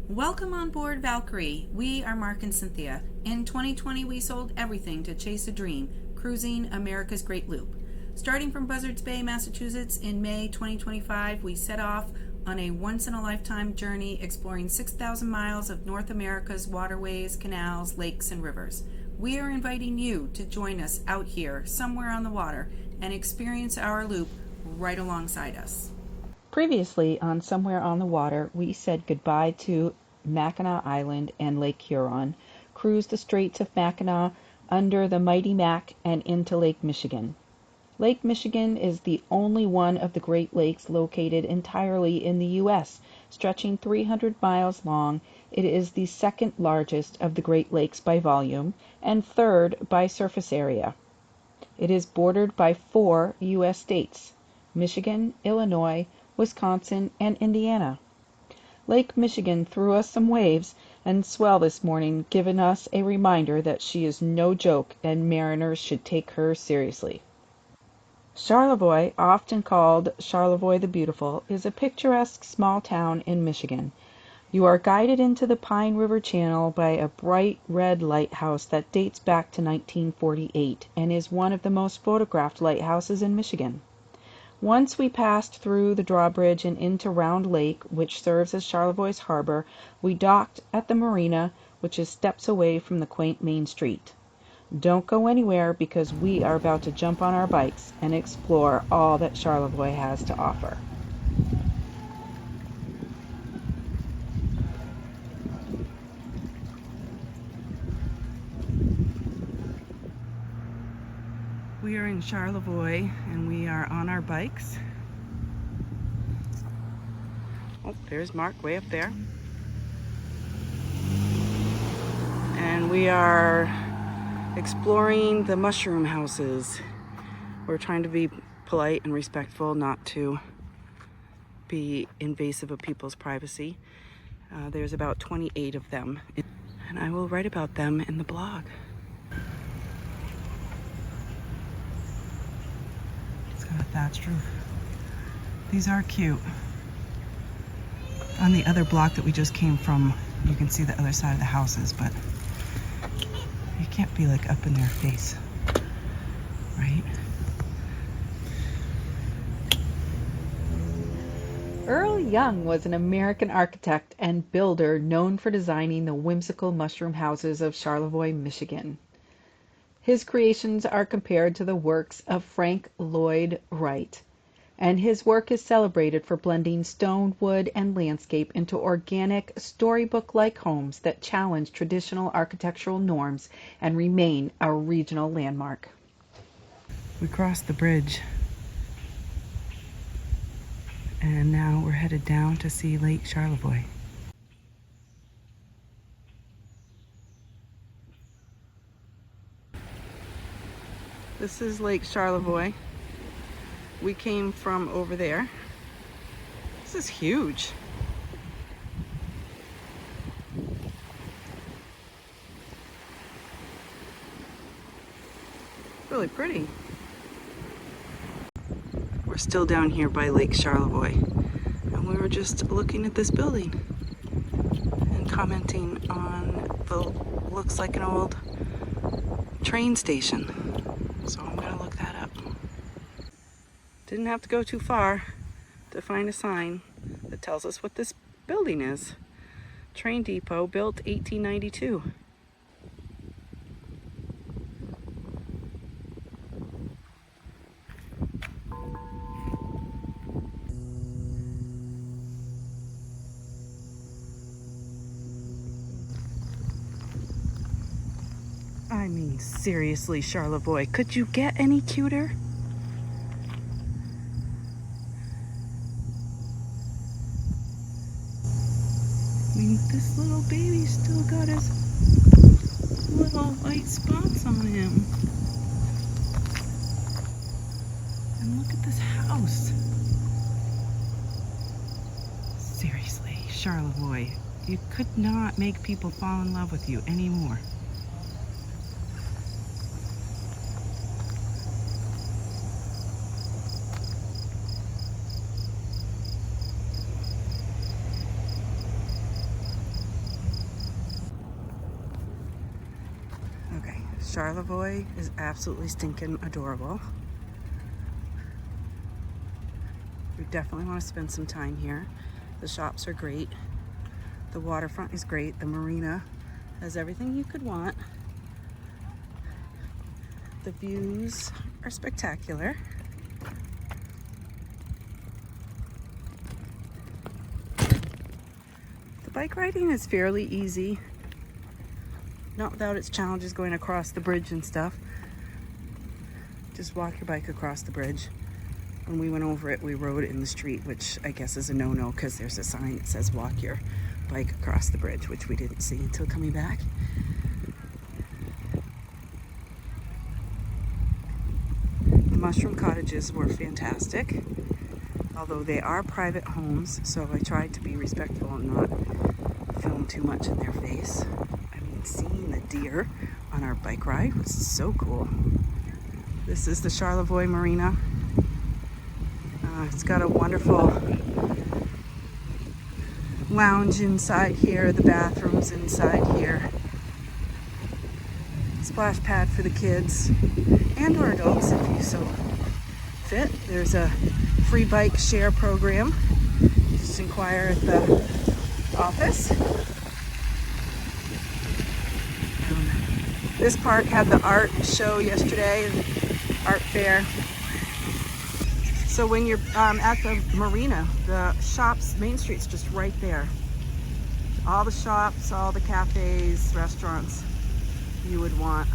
Welcome on board Valkyrie. We are Mark and Cynthia. In 2020, we sold everything to chase a dream, cruising America's Great Loop. Starting from Buzzards Bay, Massachusetts in May 2025, we set off on a once-in-a-lifetime journey exploring 6,000 miles of North America's waterways, canals, lakes, and rivers. We are inviting you to join us out here, somewhere on the water, and experience our loop right alongside us. Previously on Somewhere on the Water, we said goodbye to Mackinac Island and Lake Huron, cruised the Straits of Mackinac under the Mighty Mac and into Lake Michigan. Lake Michigan is the only one of the Great Lakes located entirely in the U.S., stretching 300 miles long. It is the second largest of the Great Lakes by volume and third by surface area. It is bordered by 4 U.S. states: Michigan, Illinois, Wisconsin, and Indiana. Lake Michigan threw us some waves and swell this morning, giving us a reminder that she is no joke and mariners should take her seriously. Charlevoix, often called Charlevoix the Beautiful, is a picturesque small town in Michigan. You are guided into the Pine River Channel by a bright red lighthouse that dates back to 1948 and is one of the most photographed lighthouses in Michigan. Once we passed through the drawbridge and into Round Lake, which serves as Charlevoix's harbor, we docked at the marina, which is steps away from the quaint main street. Don't go anywhere because we are about to jump on our bikes and explore all that Charlevoix has to offer. We are in Charlevoix and we are on our bikes. Oh, there's Mark way up there. And we are exploring the mushroom houses. We're trying to be polite and respectful, not to be invasive of people's privacy. There's about 28 of them, and I will write about them in the blog. A thatched roof. These are cute. On the other block that we just came from, you can see the other side of the houses, but you can't be like up in their face, right? Earl Young was an American architect and builder known for designing the whimsical mushroom houses of Charlevoix, Michigan. His creations are compared to the works of Frank Lloyd Wright, and his work is celebrated for blending stone, wood, and landscape into organic, storybook-like homes that challenge traditional architectural norms and remain a regional landmark. We crossed the bridge, and now we're headed down to see Lake Charlevoix. This is Lake Charlevoix. We came from over there. This is huge. Really pretty. We're still down here by Lake Charlevoix, and we were just looking at this building and commenting on the looks like an old train station. So I'm gonna look that up. Didn't have to go too far to find a sign that tells us what this building is. Train depot, built 1892. I mean, seriously, Charlevoix, could you get any cuter? I mean, this little baby still got his little white spots on him. And look at this house. Seriously, Charlevoix, you could not make people fall in love with you anymore. Charlevoix is absolutely stinking adorable. We definitely want to spend some time here. The shops are great. The waterfront is great. The marina has everything you could want. The views are spectacular. The bike riding is fairly easy. Not without its challenges going across the bridge and stuff. Just walk your bike across the bridge. When we went over it, we rode it in the street, which I guess is a no-no because there's a sign that says walk your bike across the bridge, which we didn't see until coming back. The mushroom cottages were fantastic, although they are private homes, so I tried to be respectful and not film too much in their face. I mean, seeing the deer on our bike ride was so cool. This is the Charlevoix Marina. It's got a wonderful lounge inside here, the bathrooms inside here, splash pad for the kids and or adults if you so fit. There's a free bike share program. Just inquire at the office. This park had the art show yesterday, art fair. So when you're at the marina, the shops, Main Street's just right there. All the shops, all the cafes, restaurants you would want.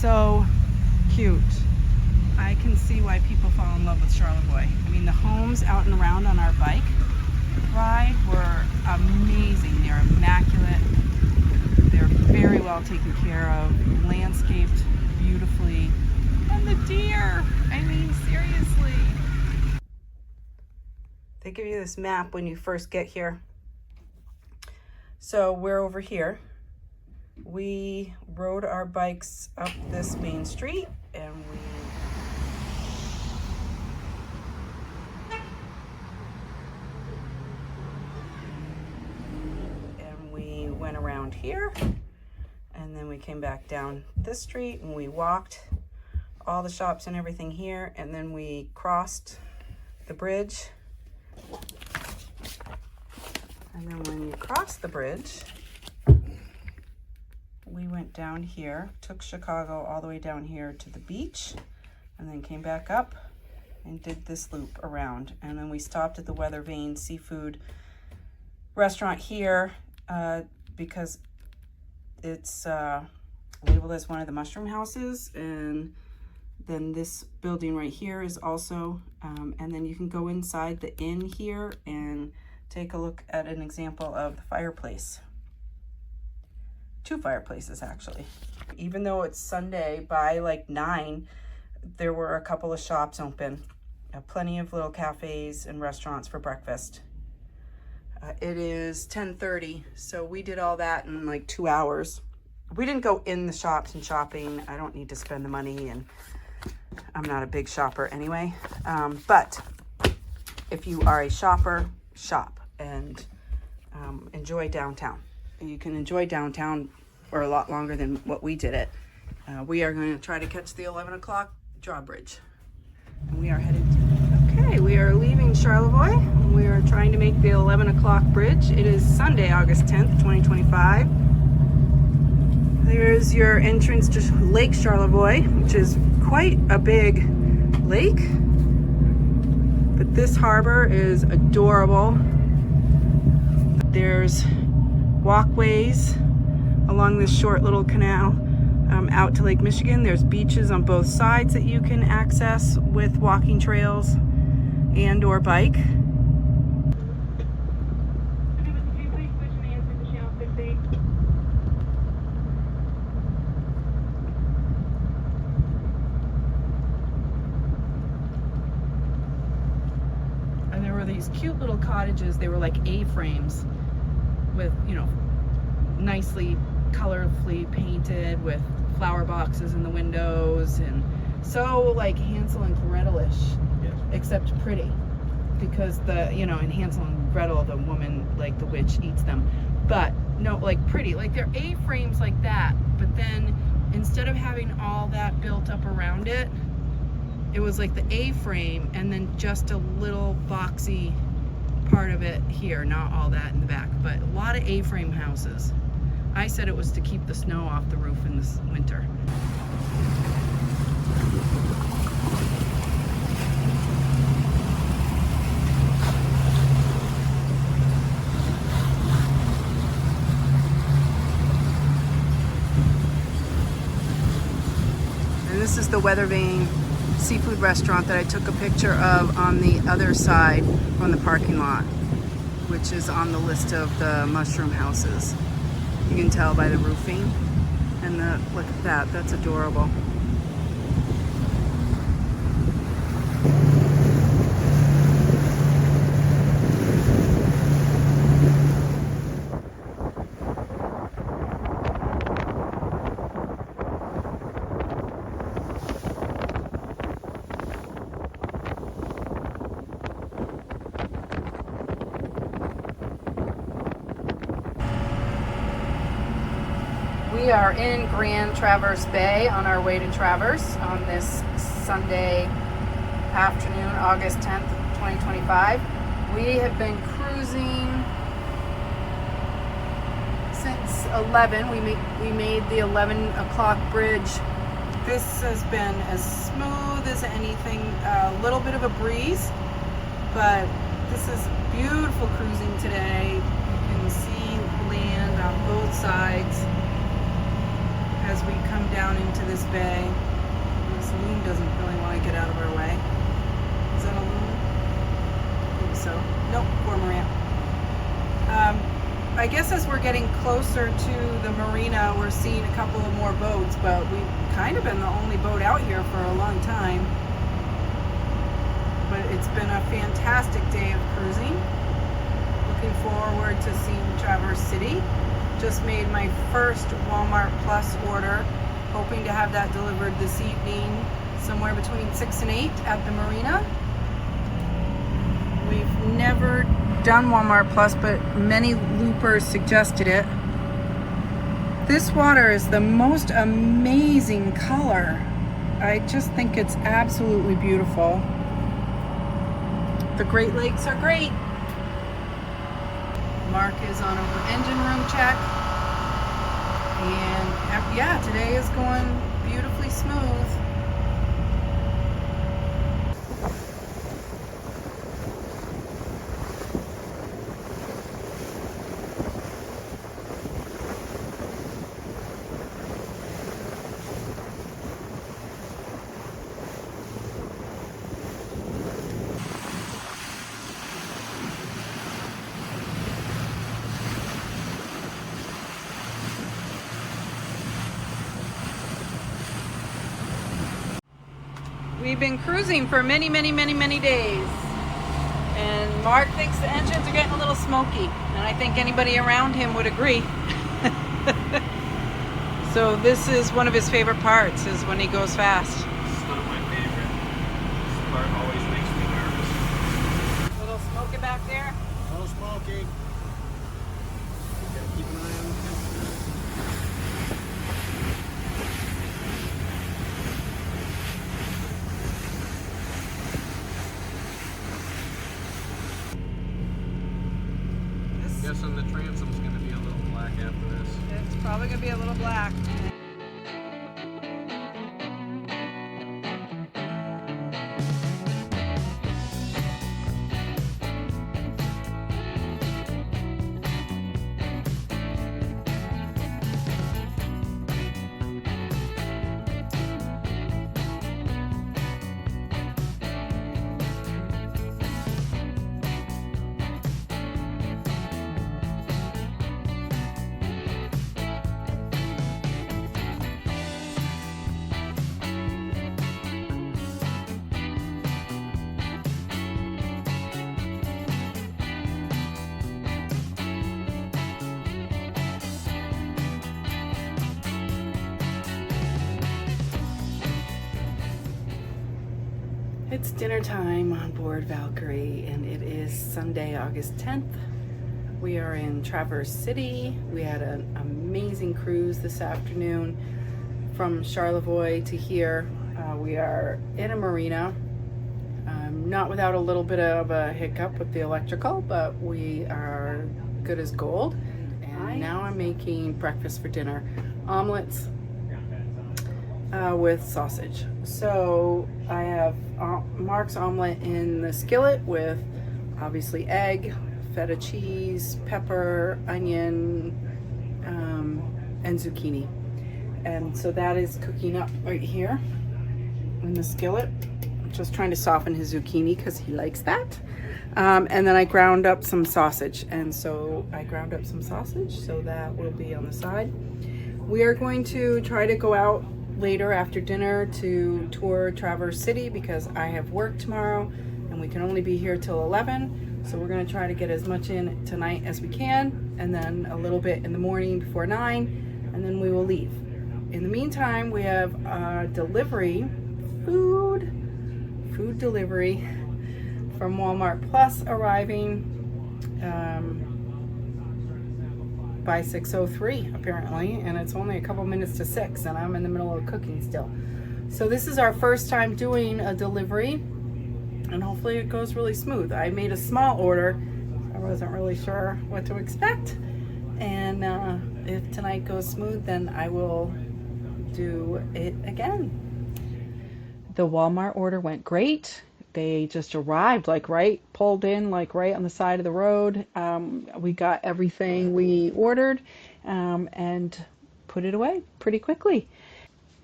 So cute. I can see why people fall in love with Charlevoix. I mean, the homes out and around on our bike ride were amazing. They're immaculate. They're very well taken care of, landscaped beautifully. And the deer, I mean, seriously. They give you this map when you first get here. So we're over here. We rode our bikes up this main street and we went around here, and then we came back down this street and we walked all the shops and everything here, and then we crossed the bridge. And then when you cross the bridge, we went down here, took Chicago all the way down here to the beach, and then came back up and did this loop around. And then we stopped at the Weather Vane Seafood restaurant here because it's labeled as one of the mushroom houses. And then this building right here is also, and then you can go inside the inn here and take a look at an example of the fireplace. 2 fireplaces actually. Even though it's Sunday, by like 9, there were a couple of shops open. Plenty of little cafes and restaurants for breakfast. It is 10:30, so we did all that in like 2 hours. We didn't go in the shops and shopping. I don't need to spend the money, and I'm not a big shopper anyway. But if you are a shopper, shop and enjoy downtown. You can enjoy downtown for a lot longer than what we did it. We are going to try to catch the 11 o'clock drawbridge. And we are headed to, okay, we are leaving Charlevoix. We are trying to make the 11 o'clock bridge. It is Sunday, August 10th, 2025. There's your entrance to Lake Charlevoix, which is quite a big lake. But this harbor is adorable. There's walkways along this short little canal out to Lake Michigan. There's beaches on both sides that you can access with walking trails and or bike. And there were these cute little cottages. They were like A-frames with, you know, nicely colorfully painted with flower boxes in the windows, and so like Hansel and Gretel-ish, Yes. except pretty, because the, you know, in Hansel and Gretel, the woman, like the witch, eats them, but no, like pretty, like they're A-frames like that, but then instead of having all that built up around it, it was like the A-frame and then just a little boxy part of it here, not all that in the back, but a lot of A-frame houses. I said it was to keep the snow off the roof in this winter. And this is the Weather Vane seafood restaurant that I took a picture of on the other side from the parking lot, which is on the list of the mushroom houses. You can tell by the roofing, and the, look at that, that's adorable. We are in Grand Traverse Bay on our way to Traverse on this Sunday afternoon, August 10th, 2025. We have been cruising since 11. We made the 11 o'clock bridge. This has been as smooth as anything, a little bit of a breeze, but this is beautiful cruising today. You can see land on both sides as we come down into this bay. This loon doesn't really want to get out of our way. Is that a loon? I think so. Nope, cormorant. I guess as we're getting closer to the marina, we're seeing a couple of more boats, but we've kind of been the only boat out here for a long time. But it's been a fantastic day of cruising. Looking forward to seeing Traverse City. Just made my first Walmart Plus order, hoping to have that delivered this evening, somewhere between 6 and 8 at the marina. We've never done Walmart Plus, but many loopers suggested it. This water is the most amazing color. I just think it's absolutely beautiful. The Great Lakes are great. Mark is on an engine room check, and yeah, today is going beautifully smooth. We've been cruising for many days, and Mark thinks the engines are getting a little smoky, and I think anybody around him would agree. So this is one of his favorite parts, is when he goes fast. It's one of my favorite. This part always makes me nervous. A little smoky back there. A little smoky. Gotta keep an eye on the temperature. Guessing the transom's going to be a little black after this. It's probably going to be a little black. It's dinner time on board Valkyrie, and it is Sunday, August 10th. We are in Traverse City. We had an amazing cruise this afternoon from Charlevoix to here. We are in a marina, not without a little bit of a hiccup with the electrical, but we are good as gold. And now I'm making breakfast for dinner. Omelets with sausage. So I have Mark's omelet in the skillet with obviously egg, feta cheese, pepper, onion, and zucchini. And so that is cooking up right here in the skillet. I'm just trying to soften his zucchini because he likes that. And then I ground up some sausage. And so I ground up some sausage, so that will be on the side. We are going to try to go out later after dinner to tour Traverse City because I have work tomorrow and we can only be here till 11. So we're going to try to get as much in tonight as we can, and then a little bit in the morning before 9, and then we will leave. In the meantime, we have delivery, food delivery from Walmart Plus arriving by 6:03 apparently, and it's only a couple minutes to 6, and I'm in the middle of cooking still. So this is our first time doing a delivery, and hopefully it goes really smooth. I made a small order. I wasn't really sure what to expect, and if tonight goes smooth, then I will do it again. The Walmart order went great. They just arrived pulled in right on the side of the road. We got everything we ordered and put it away pretty quickly.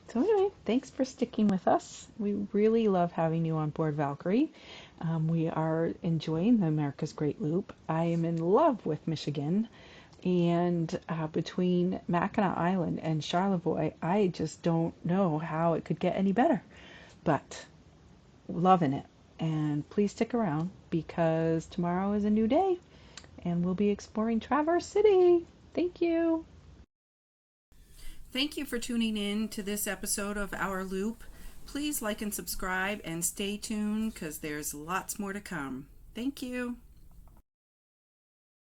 So anyway, thanks for sticking with us. We really love having you on board Valkyrie. We are enjoying the America's Great Loop. I am in love with Michigan. And between Mackinac Island and Charlevoix, I just don't know how it could get any better. But loving it. And please stick around because tomorrow is a new day and we'll be exploring Traverse City. Thank you. Thank you for tuning in to this episode of Our Loop. Please like and subscribe and stay tuned because there's lots more to come. Thank you.